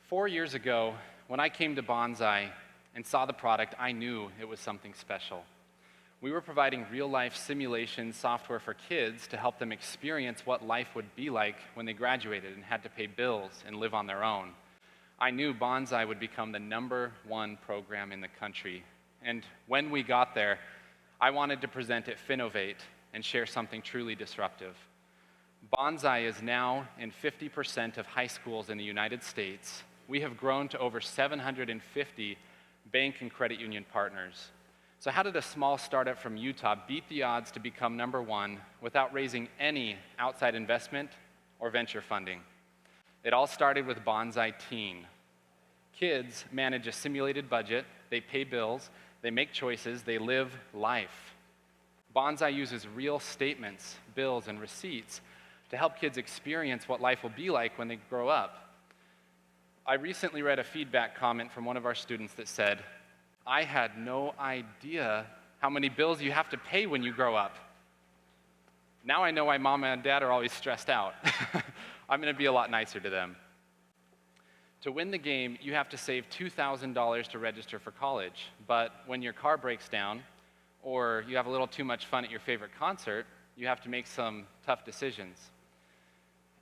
4 years ago, when I came to Banzai and saw the product, I knew it was something special. We were providing real-life simulation software for kids to help them experience what life would be like when they graduated and had to pay bills and live on their own. I knew Banzai would become the #1 program in the country. And when we got there, I wanted to present at Finovate and share something truly disruptive. Banzai is now in 50% of high schools in the United States. We have grown to over 750 bank and credit union partners. So how did a small startup from Utah beat the odds to become #1 without raising any outside investment or venture funding? It all started with Banzai Teen. Kids manage a simulated budget, they pay bills, they make choices, they live life. Banzai uses real statements, bills, and receipts to help kids experience what life will be like when they grow up. I recently read a feedback comment from one of our students that said, "I had no idea how many bills you have to pay when you grow up. Now I know why mom and dad are always stressed out." I'm going to be a lot nicer to them. To win the game, you have to save $2,000 to register for college. But when your car breaks down, or you have a little too much fun at your favorite concert, you have to make some tough decisions.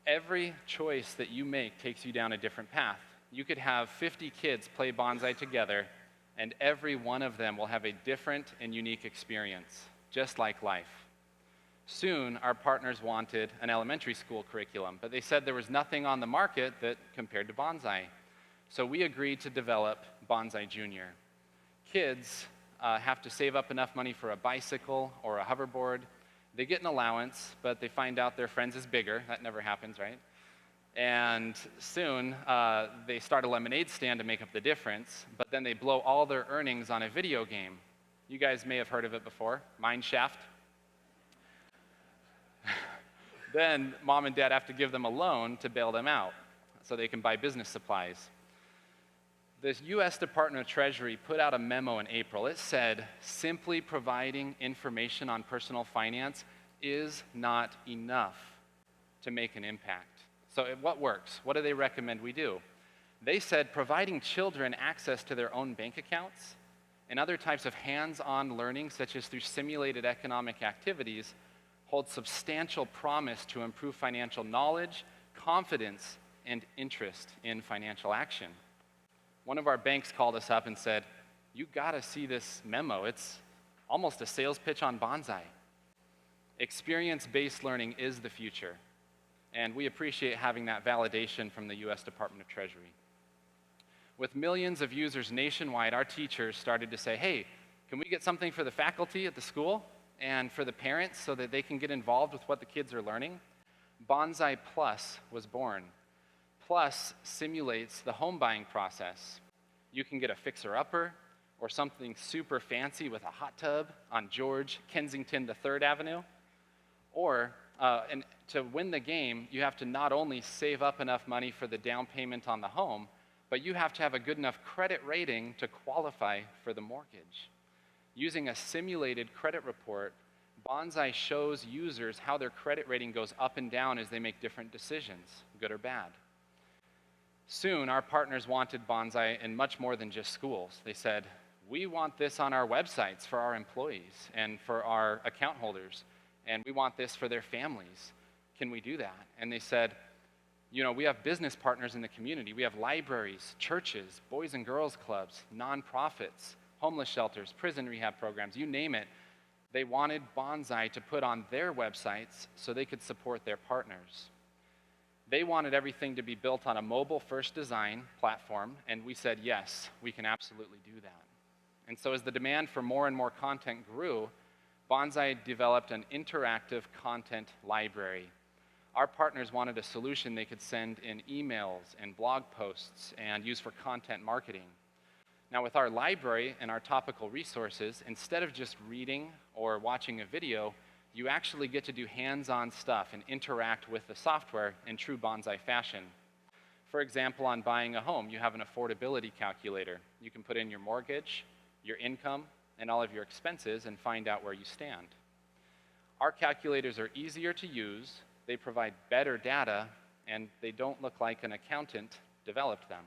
Every choice that you make takes you down a different path. You could have 50 kids play Banzai together, and every one of them will have a different and unique experience, just like life. Soon, our partners wanted an elementary school curriculum, but they said there was nothing on the market that compared to Banzai. So we agreed to develop Banzai Junior. Kids have to save up enough money for a bicycle or a hoverboard. They get an allowance, but they find out their friend's is bigger. That never happens, right? And soon, they start a lemonade stand to make up the difference, but then they blow all their earnings on a video game. You guys may have heard of it before, Mineshaft. Then mom and dad have to give them a loan to bail them out so they can buy business supplies. The US Department of Treasury put out a memo in April. It said, simply providing information on personal finance is not enough to make an impact. So what works? What do they recommend we do? They said providing children access to their own bank accounts and other types of hands-on learning, such as through simulated economic activities, holds substantial promise to improve financial knowledge, confidence, and interest in financial action. One of our banks called us up and said, "You gotta see this memo. It's almost a sales pitch on Banzai." Experience-based learning is the future, and we appreciate having that validation from the US Department of Treasury. With millions of users nationwide, our teachers started to say, "Hey, can we get something for the faculty at the school and for the parents so that they can get involved with what the kids are learning?" Banzai Plus was born. Plus simulates the home buying process. You can get a fixer-upper or something super fancy with a hot tub on George Kensington III Avenue. Or, and to win the game, you have to not only save up enough money for the down payment on the home, but you have to have a good enough credit rating to qualify for the mortgage. Using a simulated credit report, Banzai shows users how their credit rating goes up and down as they make different decisions, good or bad. Soon, our partners wanted Banzai in much more than just schools. They said, "We want this on our websites for our employees and for our account holders, and we want this for their families. Can we do that?" And they said, "We have business partners in the community. We have libraries, churches, boys and girls clubs, nonprofits, homeless shelters, prison rehab programs, you name it." They wanted Banzai to put on their websites so they could support their partners. They wanted everything to be built on a mobile-first design platform, and we said, yes, we can absolutely do that. And so as the demand for more and more content grew, Banzai developed an interactive content library. Our partners wanted a solution they could send in emails and blog posts and use for content marketing. Now with our library and our topical resources, instead of just reading or watching a video, you actually get to do hands-on stuff and interact with the software in true Banzai fashion. For example, on buying a home, you have an affordability calculator. You can put in your mortgage, your income, and all of your expenses and find out where you stand. Our calculators are easier to use, they provide better data, and they don't look like an accountant developed them.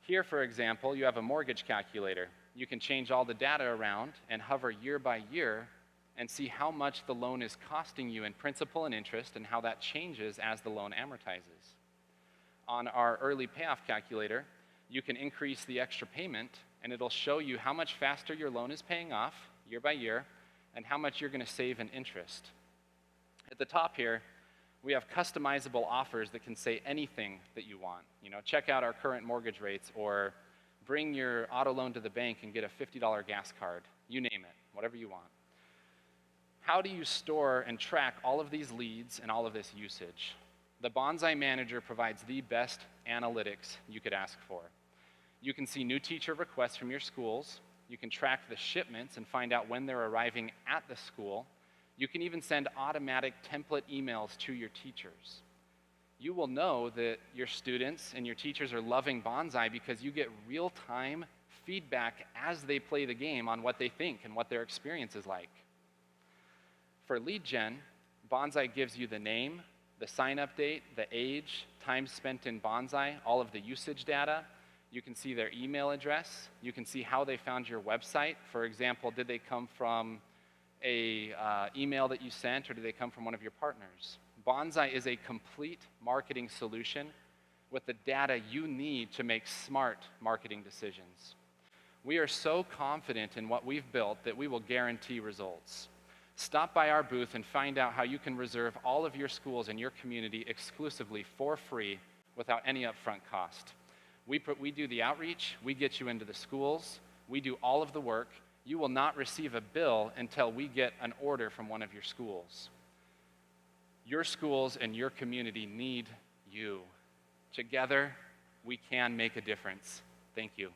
Here, for example, you have a mortgage calculator. You can change all the data around and hover year by year and see how much the loan is costing you in principal and interest and how that changes as the loan amortizes. On our early payoff calculator, you can increase the extra payment and it'll show you how much faster your loan is paying off year by year and how much you're going to save in interest. At the top here, we have customizable offers that can say anything that you want. Check out our current mortgage rates, or bring your auto loan to the bank and get a $50 gas card. You name it, whatever you want. How do you store and track all of these leads and all of this usage? The Banzai Manager provides the best analytics you could ask for. You can see new teacher requests from your schools. You can track the shipments and find out when they're arriving at the school. You can even send automatic template emails to your teachers. You will know that your students and your teachers are loving Banzai because you get real-time feedback as they play the game on what they think and what their experience is like. For lead gen, Banzai gives you the name, the sign-up date, the age, time spent in Banzai, all of the usage data. You can see their email address. You can see how they found your website. For example, did they come from a email that you sent, or do they come from one of your partners? Banzai is a complete marketing solution with the data you need to make smart marketing decisions. We are so confident in what we've built that we will guarantee results. Stop by our booth and find out how you can reserve all of your schools in your community exclusively for free without any upfront cost. We do the outreach, we get you into the schools, we do all of the work. You will not receive a bill until we get an order from one of your schools. Your schools and your community need you. Together, we can make a difference. Thank you.